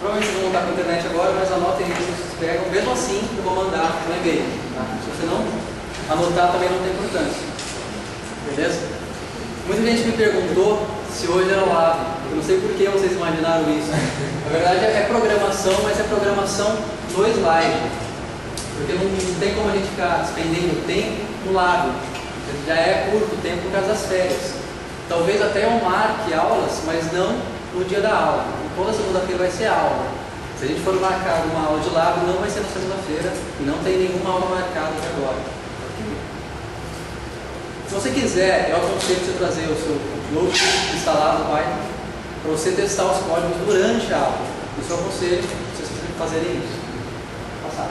Provavelmente vocês vão montar com a internet agora, mas anotem aí se vocês pegam. Mesmo assim, eu vou mandar um e-mail. Tá? Se você não anotar, também não tem importância. Beleza? Muita gente me perguntou se hoje era Lab. Eu não sei por que vocês imaginaram isso. Na verdade é programação, mas é programação no slide. Porque não tem como a gente ficar despendendo tempo no Lab. Já é curto o tempo por causa das férias. Talvez até eu marque aulas, mas não no dia da aula. Toda segunda-feira vai ser aula. Se a gente for marcar uma aula de Lab, não vai ser na segunda-feira e não tem nenhuma aula marcada até agora. Se você quiser, eu aconselho você trazer o seu notebook instalado no Python para você testar os códigos durante a aula. Isso eu aconselho vocês fazerem isso. Passar.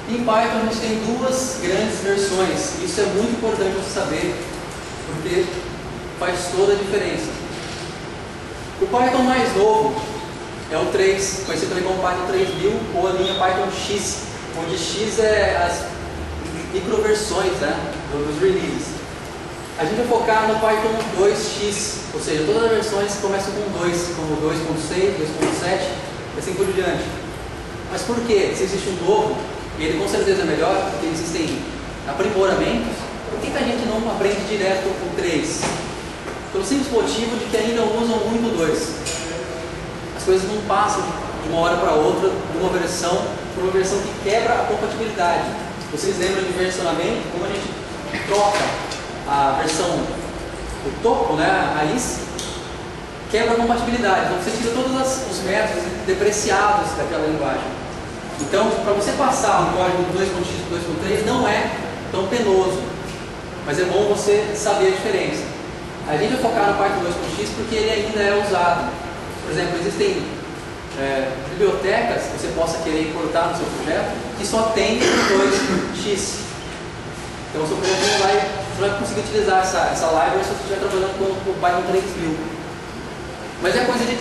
Em Python a gente tem duas grandes versões. Isso é muito importante você saber, porque faz toda a diferença. O Python mais novo é o 3, conhecido também como Python 3000 ou a linha Python X, onde X é as microversões, né, dos releases. A gente vai focar no Python 2x, ou seja, todas as versões começam com 2, como 2.6, 2.7 e assim por diante. Mas por quê? Se existe um novo, e ele com certeza é melhor, porque existem aprimoramentos, por que a gente não aprende direto o 3? Pelo simples motivo de que ainda usam muito o 2. As coisas não passam de uma hora para outra, de uma versão para uma versão que quebra a compatibilidade. Vocês lembram de versionamento? Como a gente troca a versão, o topo, né, a raiz, quebra a compatibilidade. Então você tira todos os métodos depreciados daquela linguagem. Então, para você passar um código do 2.x para 2.3 não é tão penoso, mas é bom você saber a diferença. A gente vai focar no Python 2.x porque ele ainda é usado. Por exemplo, existem bibliotecas que você possa querer importar no seu projeto que só tem 2x. Então o seu projeto não vai conseguir utilizar essa library se você estiver trabalhando com o Python 3000. Mas é coisa de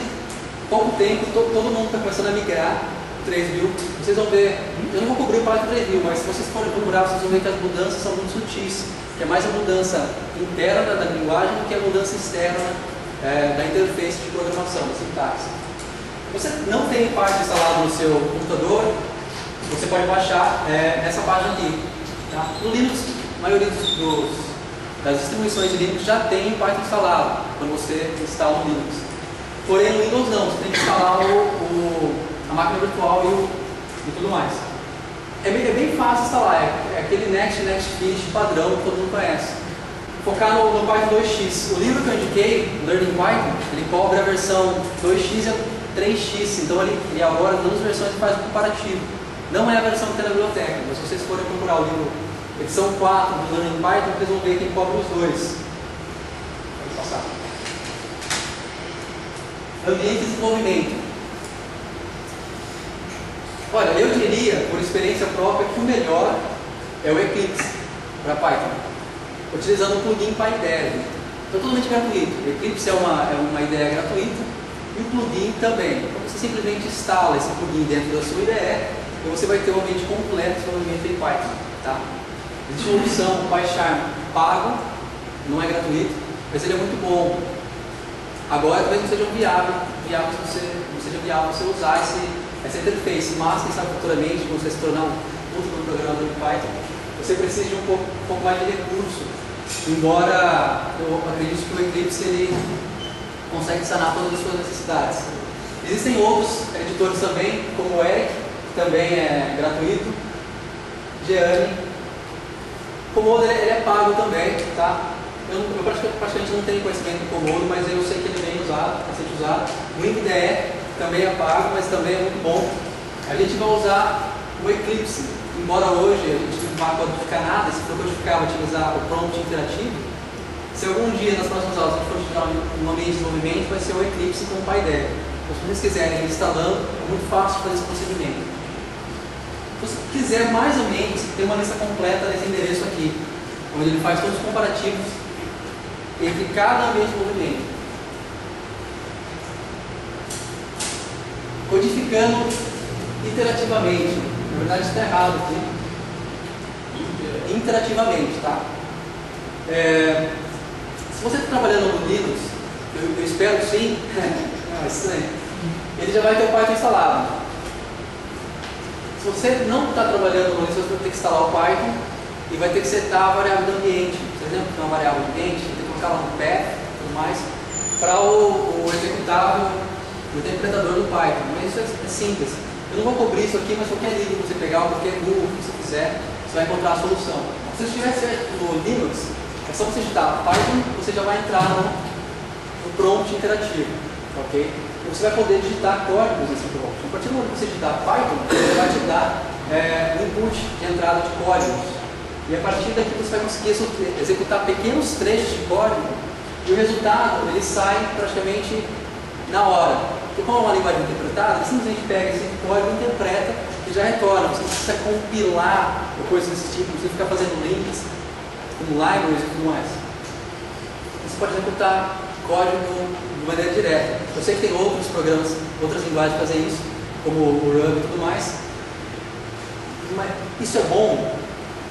pouco tempo, todo mundo está começando a migrar 3000. Vocês vão ver, eu não vou cobrir o Python 3000, mas se vocês forem procurar, vocês vão ver que as mudanças são muito sutis. Que é mais a mudança interna da linguagem do que a mudança externa da interface de programação, da sintaxe. Você não tem Python instalado no seu computador, você pode baixar nessa página aqui. Tá? No Linux, a maioria das distribuições de Linux já tem Python instalado, quando você instala no Linux. Porém, no Windows não, você tem que instalar a máquina virtual e tudo mais. É bem fácil instalar, é aquele Next Finish padrão que todo mundo conhece. Focar no Python 2x. O livro que eu indiquei, Learning Python, ele cobre a versão 2x e 3x, então ele agora, nas duas versões, faz um comparativo. Não é a versão que tem na biblioteca, mas se vocês forem procurar o livro edição 4 do Learning Python, vocês vão ver que ele cobre os dois. Vamos passar. Ambiente de desenvolvimento. Olha, eu diria, por experiência própria, que o melhor é o Eclipse para Python, utilizando o plugin PyDev. Então, totalmente gratuito. O Eclipse é uma ideia gratuita e o plugin também. Então, você simplesmente instala esse plugin dentro da sua IDE e você vai ter um ambiente completo de desenvolvimento em Python. Tá? Existe uma opção, o PyCharm pago, não é gratuito, mas ele é muito bom. Agora, talvez não seja viável você usar essa interface, mas quem sabe futuramente, quando você se tornar um último programador de Python, você precisa de um pouco mais de recurso. Embora eu acredite que o Eclipse ele consegue sanar todas as suas necessidades. Existem outros editores também, como o Eric, que também é gratuito, Geane. Komodo ele é pago também, tá? Eu praticamente não tenho conhecimento do Komodo, mas eu sei que ele é bem usado, bastante usado. O InkDE também é pago, mas também é muito bom. A gente vai usar o Eclipse, embora hoje a gente não vá codificar nada, se for codificar, vai utilizar o prompt interativo. Se algum dia nas próximas aulas a gente for utilizar um ambiente de desenvolvimento, vai ser o Eclipse com o PyDev. Então, se vocês quiserem ir instalando, é muito fácil fazer esse procedimento. Se você quiser mais ambientes, tem uma lista completa nesse endereço aqui, onde ele faz todos os comparativos entre cada ambiente de desenvolvimento. Codificando iterativamente. Na verdade está errado aqui. Interativamente, tá? Se você está trabalhando no Linux, eu espero sim, mas tudo bem. Ele já vai ter o Python instalado. Se você não está trabalhando com isso, você vai ter que instalar o Python e vai ter que setar a variável do ambiente. Por exemplo, tem uma variável do ambiente, tem que colocar lá no path e tudo mais, para o executável, o interpretador do Python. Mas isso é simples. Eu não vou cobrir isso aqui, mas qualquer livro que você pegar, qualquer Google que você quiser, você vai encontrar a solução. Se você estiver no Linux, é só você digitar Python, você já vai entrar no prompt interativo, ok? E você vai poder digitar códigos nesse prompt. A partir do momento que você digitar Python, ele vai te dar um input de entrada de códigos. E a partir daqui você vai conseguir executar pequenos trechos de código e o resultado ele sai praticamente na hora. Porque como é uma linguagem interpretada, ele simplesmente pega esse código, interpreta e já retorna. Você não precisa compilar ou coisas desse tipo, você fica fazendo links com libraries e tudo mais. Você pode executar código de maneira direta. Eu sei que tem outros programas, outras linguagens que fazem isso, como o Ruby e tudo mais. Mas isso é bom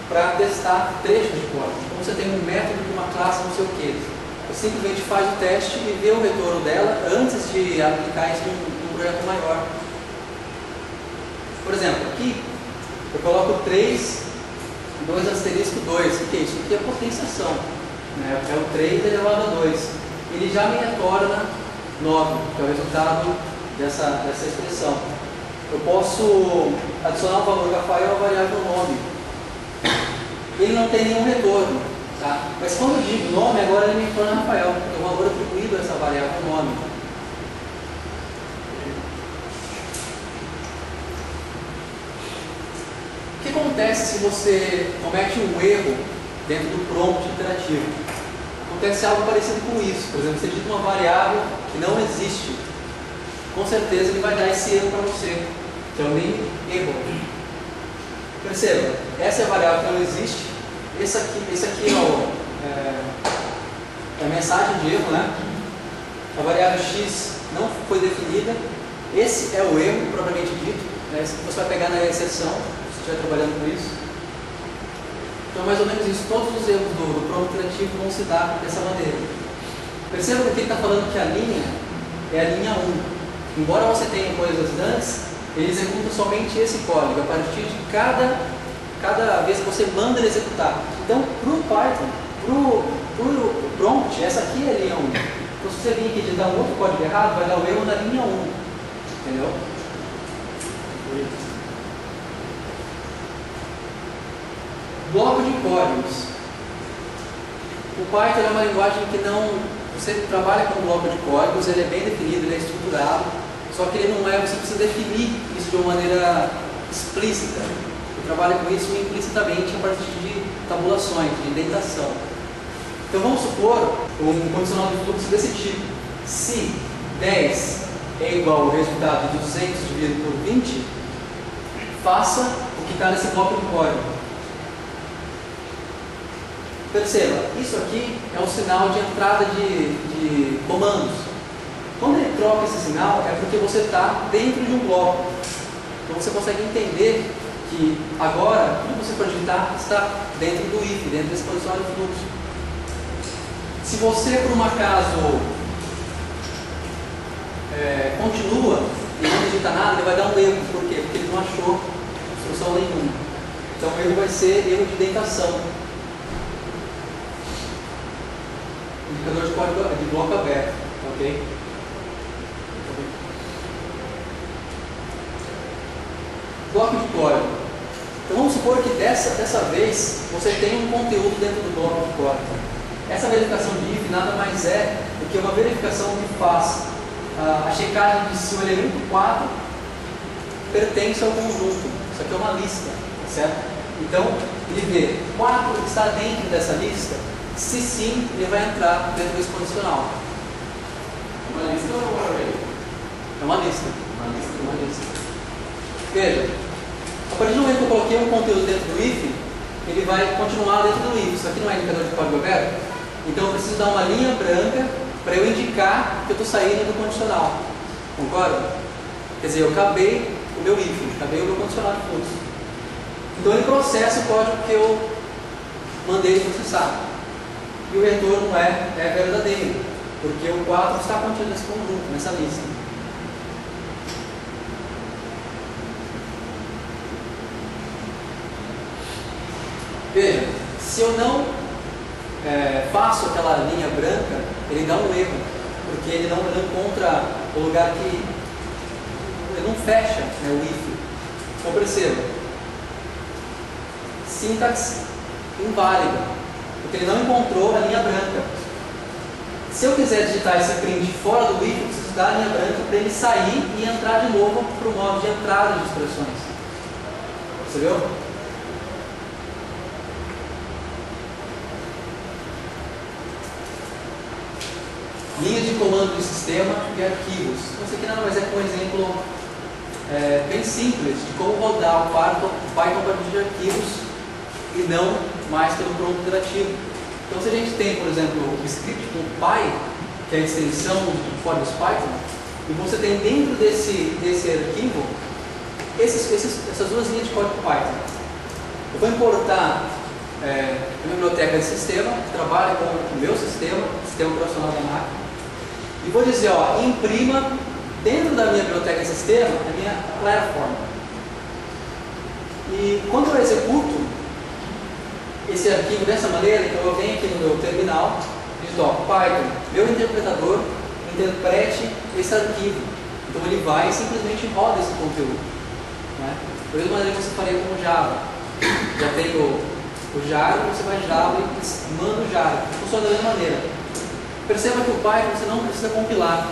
para testar trechos de código. Então você tem um método de uma classe, não sei o que. Você simplesmente faz o teste e vê o retorno dela antes de aplicar isso num projeto maior. Por exemplo, aqui eu coloco 3, 2 asterisco 2. O que é isso? Aqui é potenciação. Né? É o 3 elevado a 2. Ele já me retorna 9, que é o resultado dessa expressão. Eu posso adicionar o valor Rafael à variável nome. Ele não tem nenhum retorno, tá? Mas quando eu digo nome, agora ele me retorna Rafael, porque é o valor atribuído a essa variável nome. O que acontece se você comete um erro dentro do prompt interativo? Acontece algo parecido com isso. Por exemplo, você digita uma variável que não existe. Com certeza ele vai dar esse erro para você, que é o name error. Perceba, essa é a variável que não existe. Esse aqui é a mensagem de erro, né? A variável x não foi definida. Esse é o erro propriamente dito. Né? Você vai pegar na exceção, se estiver trabalhando com isso. Então, mais ou menos isso. Todos os erros do prompt interativo vão se dar dessa maneira. Perceba que ele está falando que a linha é a linha 1. Embora você tenha coisas antes, ele executa somente esse código, a partir de cada vez que você manda ele executar. Então, para o Python, para o prompt, essa aqui é a linha 1. Então, se você vir aqui e digitar um outro código errado, vai dar o erro na linha 1. Entendeu? Bloco de códigos. O Python é uma linguagem que você trabalha com bloco de códigos, ele é bem definido, ele é estruturado, só que ele não é, você precisa definir isso de uma maneira explícita. Você trabalha com isso implicitamente a partir de tabulações, de indentação. Então vamos supor um condicional de fluxo desse tipo. Se 10 é igual ao resultado de 200 dividido por 20, faça o que está nesse bloco de código. Perceba, isso aqui é um sinal de entrada de comandos. Quando ele troca esse sinal, é porque você está dentro de um bloco. Então você consegue entender que agora, tudo que você for digitar está dentro do if, dentro desse condicional de fluxo. Se você, por um acaso, continua e não digita nada, ele vai dar um erro. Por quê? Porque ele não achou instrução nenhuma. Então o erro vai ser erro de indentação. Indicador de código de bloco aberto, ok? Bloco de código. Então vamos supor que dessa vez você tem um conteúdo dentro do bloco de código. Essa verificação de if nada mais é do que uma verificação que faz a checagem de se o elemento 4 pertence ao conjunto. Isso aqui é uma lista, tá certo? Então ele vê 4 está dentro dessa lista. Se sim, ele vai entrar dentro desse condicional. Uma lista ou um array? É uma lista. Uma lista. Veja, a partir do momento que eu coloquei um conteúdo dentro do if, ele vai continuar dentro do if. Isso aqui não é indicador de código aberto. Então eu preciso dar uma linha branca para eu indicar que eu estou saindo do condicional. Concorda? Quer dizer, eu acabei o meu if, acabei o meu condicional de fluxo. Então ele processa o código que eu mandei ele processar. E o retorno é verdadeiro. porque o 4 está contido nesse conjunto, nessa lista. Veja, se eu não faço aquela linha branca, ele dá um erro, porque ele não encontra o lugar que ele não fecha, né, o if. Então perceba, sintaxe inválida, porque ele não encontrou a linha branca. Se eu quiser digitar esse print fora do if, eu preciso dar a linha branca para ele sair e entrar de novo para o modo de entrada de expressões. Percebeu? Linhas de comando do sistema e arquivos. Isso aqui nada mais é que um exemplo bem simples de como rodar o Python a partir de arquivos e não mais pelo pronto interativo. Então, se a gente tem, por exemplo, o script.py, que é a extensão do código Python, e você tem dentro desse arquivo essas duas linhas de código Python. Eu vou importar a biblioteca de sistema, que trabalha com o meu sistema operacional da máquina, e vou dizer, ó, imprima dentro da minha biblioteca de sistema a minha platform. E quando eu executo esse arquivo dessa maneira, então eu venho aqui no meu terminal e digo, ó, Python, meu interpretador, interprete esse arquivo. Então ele vai e simplesmente roda esse conteúdo. Né? Da mesma maneira que você faria com o Java. Já tem o Jar, você vai Java e manda o Jar. Funciona da mesma maneira. Perceba que o Python você não precisa compilar.